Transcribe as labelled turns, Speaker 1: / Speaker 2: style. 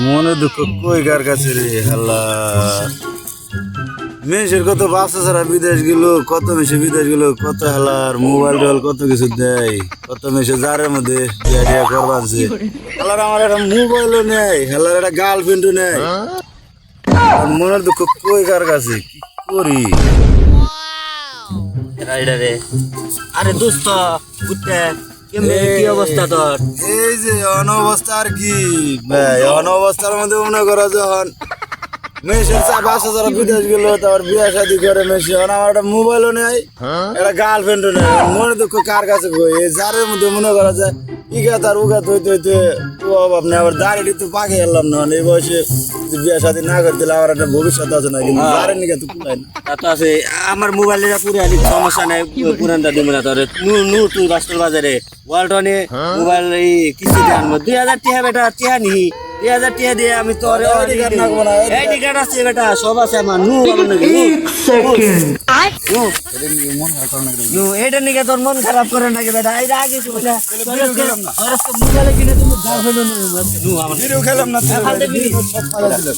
Speaker 1: মনে দুঃখ কই কার কাছে রে হাল্লা মেয়ের কত বাচ্চা ছাড়া বিদেশ গেল কত মেশে বিদেশ গেল কত হালার মোবাইল টোবাইল কত কিছু দেয় কত মেশে জারের মধ্যে বিয়া টিয়া করবানছে হালার আমার একটা মোবাইলও নেই হালার একটা গার্লফ্রেন্ডও নেই মনের দুঃখ কই কার কাছে কি করি
Speaker 2: রে আরে দোস্ত উঠতে কেমনে কি অবস্থা তোর
Speaker 1: এই যে অনবস্থা আর কি ভাই অনবস্থার মধ্যে মনে করো যখন মেশিন বাসা যারা বিদেশ গেল তারপর বিয়ে শাদি করে মেশিন আমার একটা মোবাইলও নেই একটা গার্লফ্রেন্ডও নেই মনে দুঃখ কার কাছে কই এই জারের মধ্যে মনে করা যায় ইগা তার উগা হইতে হইতে ও অভাব নেই আবার দাঁড়িয়ে তো পাকে এলাম না এই বয়সে বিয়ে শাদি না করে দিলে আমার একটা ভবিষ্যৎ আছে না কিন্তু জারের নিকে তো পুরাই না
Speaker 2: তা তো আছে আমার মোবাইলটা পুরো আনি সমস্যা নাই পুরানটা দিব না তোর নু তুই বাস্টার বাজারে ওয়ালটনে মোবাইল এই কিস্তি দিয়ে আনবো 2000 টাকা বেটা টাকা নি 2000 টাকা দিয়ে আমি তোর
Speaker 1: আইডি কার্ড নাগবো না
Speaker 2: আইডি কার্ড আছে বেটা সব আছে আমার নু আমার নাকি নু এটা নিকে তোর মন খারাপ করে নাকি বেটা এই আগে তো বেটা আর তো মোবাইল কিনে তুমি গার্লফ্রেন্ড নু আমার
Speaker 1: ভিডিও খেলাম না
Speaker 2: ফালতে বিড়ি
Speaker 1: সব ফালা দিলাম